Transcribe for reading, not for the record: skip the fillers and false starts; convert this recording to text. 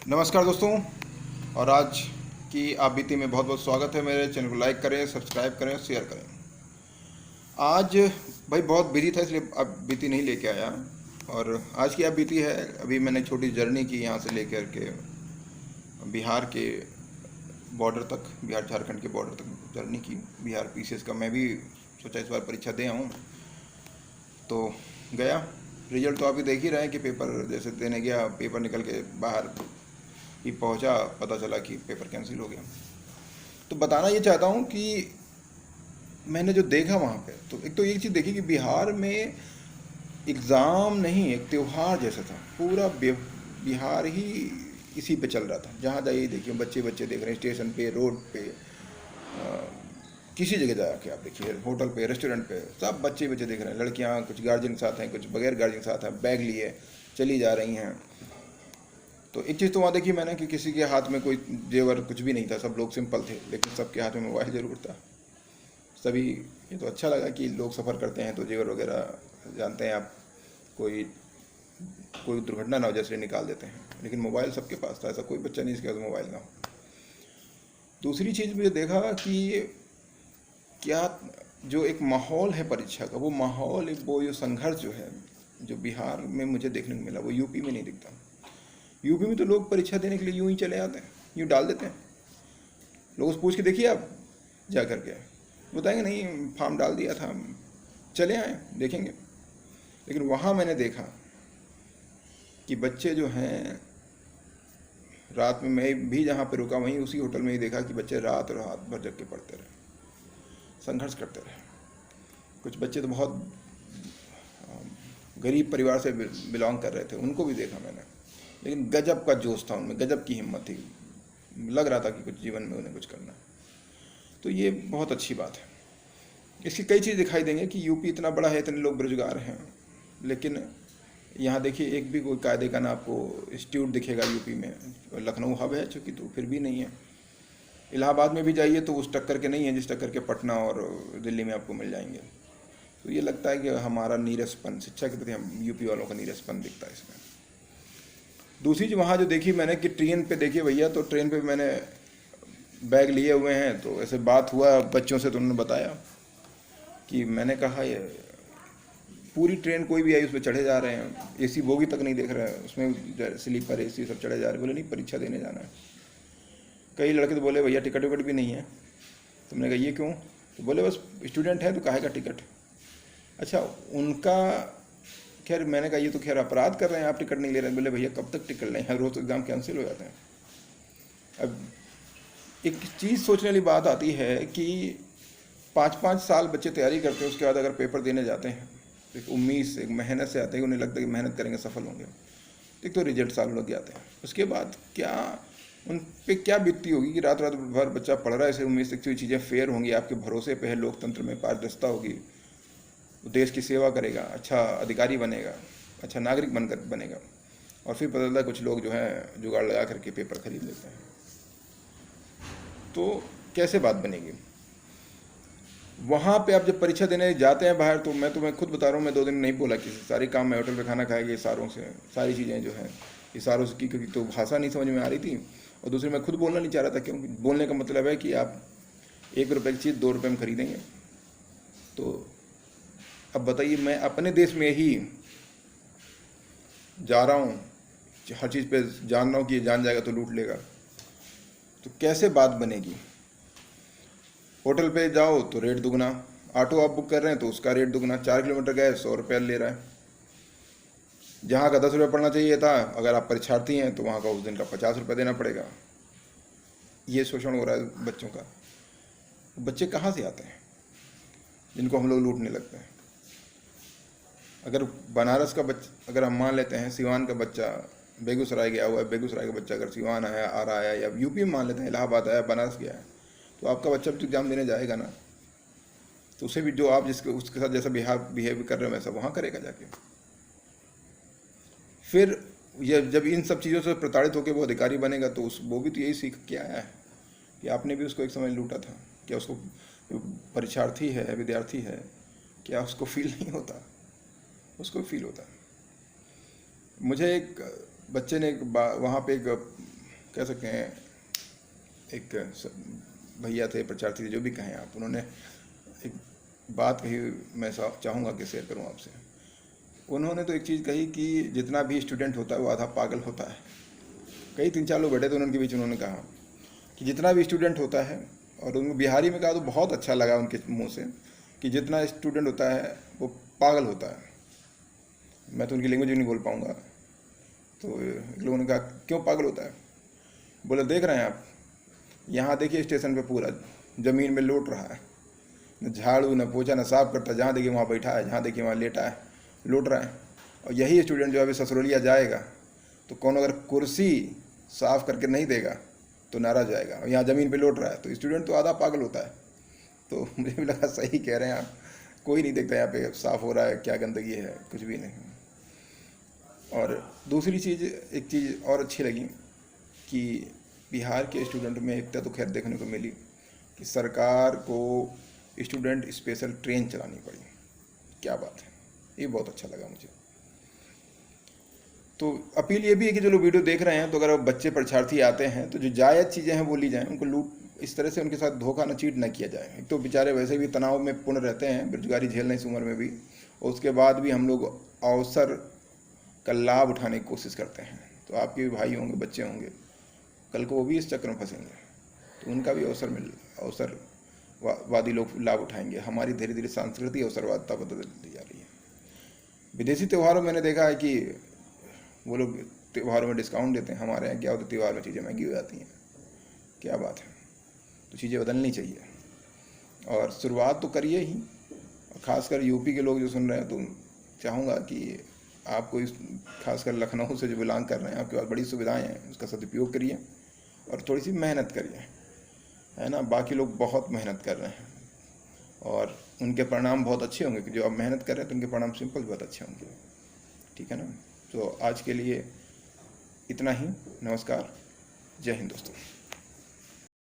नमस्कार दोस्तों। और आज की आप बीती में बहुत बहुत स्वागत है। मेरे चैनल को लाइक करें, सब्सक्राइब करें, शेयर करें। आज भाई बहुत बिजी था इसलिए अब बीती नहीं लेके आया। और आज की आप बीती है, अभी मैंने छोटी जर्नी की यहाँ से लेकर के बिहार के बॉर्डर तक, बिहार झारखंड के बॉर्डर तक जर्नी की। बिहार पीसीएस का मैं भी सोचा इस बार परीक्षा दे आऊँ, तो गया। रिजल्ट तो आप ही देख ही रहे हैं कि पेपर जैसे देने गया, पेपर निकल के बाहर ही पहुंचा, पता चला कि पेपर कैंसिल हो गया। तो बताना ये चाहता हूँ कि मैंने जो देखा वहाँ पे, तो एक तो ये चीज़ देखी कि बिहार में एग्ज़ाम नहीं, एक त्यौहार जैसा था। पूरा बिहार ही इसी पे चल रहा था। जहाँ जाइए देखिए बच्चे बच्चे देख रहे हैं, स्टेशन पे, रोड पे, किसी जगह जाके आप देखिए, होटल पे, रेस्टोरेंट पे, सब बच्चे बच्चे देख रहे हैं। लड़कियाँ कुछ गार्जियन के साथ हैं, कुछ बगैर गार्जियन के साथ हैं, बैग लिए चली जा रही हैं। तो एक चीज़ तो वहाँ देखी मैंने कि किसी के हाथ में कोई जेवर कुछ भी नहीं था, सब लोग सिंपल थे, लेकिन सबके हाथ में मोबाइल ज़रूर था। सभी, ये तो अच्छा लगा कि लोग सफ़र करते हैं तो जेवर वगैरह जानते हैं आप, कोई कोई दुर्घटना ना हो जैसे निकाल देते हैं, लेकिन मोबाइल सबके पास था। ऐसा कोई बच्चा नहीं जिसके पास मोबाइल ना हो। दूसरी चीज़ मुझे देखा कि क्या जो एक माहौल है परीक्षा का, वो माहौल, वो जो संघर्ष जो है, जो बिहार में मुझे देखने को मिला, वो यूपी में नहीं दिखता। यूपी में तो लोग परीक्षा देने के लिए यूं ही चले आते हैं, यूं डाल देते हैं। लोगों से पूछ के देखिए आप, जा करके बताएंगे नहीं फॉर्म डाल दिया था, चले आए, देखेंगे। लेकिन वहाँ मैंने देखा कि बच्चे जो हैं, रात में मैं भी जहाँ पे रुका वहीं उसी होटल में ही देखा कि बच्चे रात भर जग के पढ़ते रहे, संघर्ष करते रहे। कुछ बच्चे तो बहुत गरीब परिवार से बिलोंग कर रहे थे, उनको भी देखा मैंने। लेकिन गजब का जोश था उनमें, गजब की हिम्मत थी, लग रहा था कि कुछ जीवन में उन्हें कुछ करना है। तो ये बहुत अच्छी बात है। इसकी कई चीज़ दिखाई देंगे कि यूपी इतना बड़ा है, इतने लोग बेरोजगार हैं, लेकिन यहाँ देखिए एक भी कोई कायदे का ना आपको इंस्टीट्यूट दिखेगा यूपी में। लखनऊ हब है चूँकि, तो फिर भी नहीं है। इलाहाबाद में भी जाइए तो उस टक्कर के नहीं है जिस टक्कर के पटना और दिल्ली में आपको मिल जाएंगे। तो ये लगता है कि हमारा नीरसपन, शिक्षा के प्रति हम यूपी वालों का नीरसपन दिखता है इसमें। दूसरी चीज़ वहाँ जो देखी मैंने कि ट्रेन पे देखिए भैया, तो ट्रेन पे मैंने बैग लिए हुए हैं, तो ऐसे बात हुआ बच्चों से, तो उन्होंने बताया कि मैंने कहा ये पूरी ट्रेन कोई भी आई उस पर चढ़े जा रहे हैं, एसी बोगी तक नहीं देख रहे हैं, उसमें स्लीपर एसी सब चढ़े जा रहे हैं। बोले नहीं, परीक्षा देने जाना है। कई लड़के तो बोले भैया टिकट विकट भी नहीं है। तो मैंने कहा ये क्यों? तो बोले बस स्टूडेंट है तो काहे का टिकट। अच्छा, उनका खैर, मैंने कहा ये तो खैर अपराध कर रहे हैं, आप टिकट नहीं ले रहे हैं। बोले भैया कब तक टिकट लें, हर रोज़ एग्ज़ाम कैंसिल हो जाते हैं। अब एक चीज़ सोचने वाली बात आती है कि 5-5 साल बच्चे तैयारी करते हैं, उसके बाद अगर पेपर देने जाते हैं तो एक उम्मीद से, एक मेहनत से आते हैं, उन्हें लगता है कि मेहनत करेंगे सफल होंगे। एक तो रिजल्ट साल लग जाते हैं, उसके बाद क्या उन पे क्या बीतती होगी कि रात रात भर बच्चा पढ़ रहा है, ऐसे उम्मीद से चीज़ें फेयर होंगी, आपके भरोसे पे है, लोकतंत्र में पारदर्शिता होगी, देश की सेवा करेगा, अच्छा अधिकारी बनेगा, अच्छा नागरिक बनकर बनेगा। और फिर पता चलता है कुछ लोग जो है जुगाड़ लगा करके पेपर खरीद लेते हैं। तो कैसे बात बनेगी? वहाँ पे आप जब परीक्षा देने जाते हैं बाहर, तो मैं तुम्हें खुद बता रहा हूँ, मैं 2 दिन नहीं बोला किसी, सारी काम मैं होटल पे खाना खाएगी इशारों से, सारी चीज़ें जो है इशारों से की, क्योंकि तो भाषा नहीं समझ में आ रही थी, और दूसरी मैं खुद बोलना नहीं चाह रहा था, क्योंकि बोलने का मतलब है कि आप 1 रुपये की चीज़ 2 रुपये में खरीदेंगे। तो अब बताइए, मैं अपने देश में ही जा रहा हूँ, हर चीज़ पे जान रहा हूँ कि ये जान जाएगा तो लूट लेगा, तो कैसे बात बनेगी? होटल पे जाओ तो रेट दुगना, ऑटो आप बुक कर रहे हैं तो उसका रेट दुगना, 4 किलोमीटर गए 100 रुपये ले रहा है। जहाँ का 10 रुपये पड़ना चाहिए था, अगर आप परीक्षार्थी हैं तो वहाँ का उस दिन का 50 रुपये देना पड़ेगा। ये शोषण हो रहा है बच्चों का। बच्चे कहाँ से आते हैं जिनको हम लोग लूटने लगते हैं? अगर बनारस का बच्चा, अगर हम मान लेते हैं सिवान का बच्चा बेगूसराय गया हुआ है, बेगूसराय का बच्चा अगर सिवान आया, आ रहा है, या यूपी में मान लेते हैं इलाहाबाद आया, बनारस गया है, तो आपका बच्चा भी तो एग्जाम देने जाएगा ना। तो उसे भी जो आप जिसके उसके साथ जैसा बिहेव कर रहे हो वैसा वहाँ करेगा जाके। फिर ये जब इन सब चीज़ों से प्रताड़ित होकर वो अधिकारी बनेगा, तो वो भी तो यही सीख के आया है कि आपने भी उसको एक समय लूटा था। क्या उसको, परीक्षार्थी है, विद्यार्थी है, क्या उसको फील नहीं होता? उसको फील होता है। मुझे एक बच्चे ने वहाँ पे एक कह सकते हैं एक भैया थे, प्रचार्थी थे, जो भी कहें आप, उन्होंने एक बात कही, मैं चाहूँगा कि शेयर करूँ आपसे। उन्होंने तो एक चीज़ कही कि जितना भी स्टूडेंट होता है वो आधा पागल होता है। कई 3-4 लोग बैठे थे उनके बीच, उन्होंने कहा कि जितना भी स्टूडेंट होता है, और उनको बिहारी में कहा तो बहुत अच्छा लगा उनके मुंह से, कि जितना स्टूडेंट होता है वो पागल होता है। मैं तो उनकी लैंग्वेज भी नहीं बोल पाऊँगा। तो लोगों ने कहा क्यों पागल होता है? बोले देख रहे हैं आप, यहाँ देखिए स्टेशन पे पूरा ज़मीन में लौट रहा है, न झाड़ू न पोछा न साफ करता, जहाँ देखिए वहाँ बैठा है, जहाँ देखिए वहाँ लेटा है, लौट रहा है। और यही स्टूडेंट जो अभी ससुरलिया जाएगा तो कौन अगर कुर्सी साफ करके नहीं देगा तो नाराज जाएगा, और यहाँ ज़मीन पे लौट रहा है, तो स्टूडेंट तो आधा पागल होता है। तो मुझे भी लगा सही कह रहे हैं आप, कोई नहीं देखता यहाँ पे साफ हो रहा है, क्या गंदगी है, कुछ भी नहीं। और दूसरी चीज़, एक चीज़ और अच्छी लगी कि बिहार के स्टूडेंट में एकता तो खैर देखने को मिली कि सरकार को स्टूडेंट स्पेशल ट्रेन चलानी पड़ी। क्या बात है, ये बहुत अच्छा लगा मुझे। तो अपील ये भी है कि जो लोग वीडियो देख रहे हैं, तो अगर बच्चे परीक्षार्थी आते हैं तो जो जायज़ चीज़ें हैं वो ली जाएँ, उनको लूट इस तरह से उनके साथ धोखा न चीट न किया जाए। एक तो बेचारे वैसे भी तनाव में पूर्ण रहते हैं, बेरोजगारी झेलने इस उम्र में भी, और उसके बाद भी हम लोग अवसर का लाभ उठाने की कोशिश करते हैं। तो आपके भी भाई होंगे, बच्चे होंगे, कल को वो भी इस चक्कर में फंसेंगे, तो उनका भी अवसरवादी लोग लाभ उठाएंगे। हमारी धीरे धीरे सांस्कृतिक अवसरवादिता बदलती जा रही है। विदेशी त्योहारों में मैंने देखा है कि वो लोग त्योहारों में डिस्काउंट देते हैं, हमारे यहाँ क्या होता है, त्यौहार में चीज़ें महंगी हो जाती हैं। क्या बात है, तो चीज़ें बदलनी चाहिए, और शुरुआत तो करिए ही। और ख़ासकर यूपी के लोग जो सुन रहे हैं, तो चाहूँगा कि आपको इस खासकर लखनऊ से जो बिलोंग कर रहे हैं, आपके पास बड़ी सुविधाएं हैं, उसका सदुपयोग करिए और थोड़ी सी मेहनत करिए, है ना। बाकी लोग बहुत मेहनत कर रहे हैं और उनके परिणाम बहुत अच्छे होंगे, कि जो आप मेहनत कर रहे हैं तो उनके परिणाम सिंपल बहुत अच्छे होंगे, ठीक है ना। तो आज के लिए इतना ही। नमस्कार, जय हिंद दोस्तों।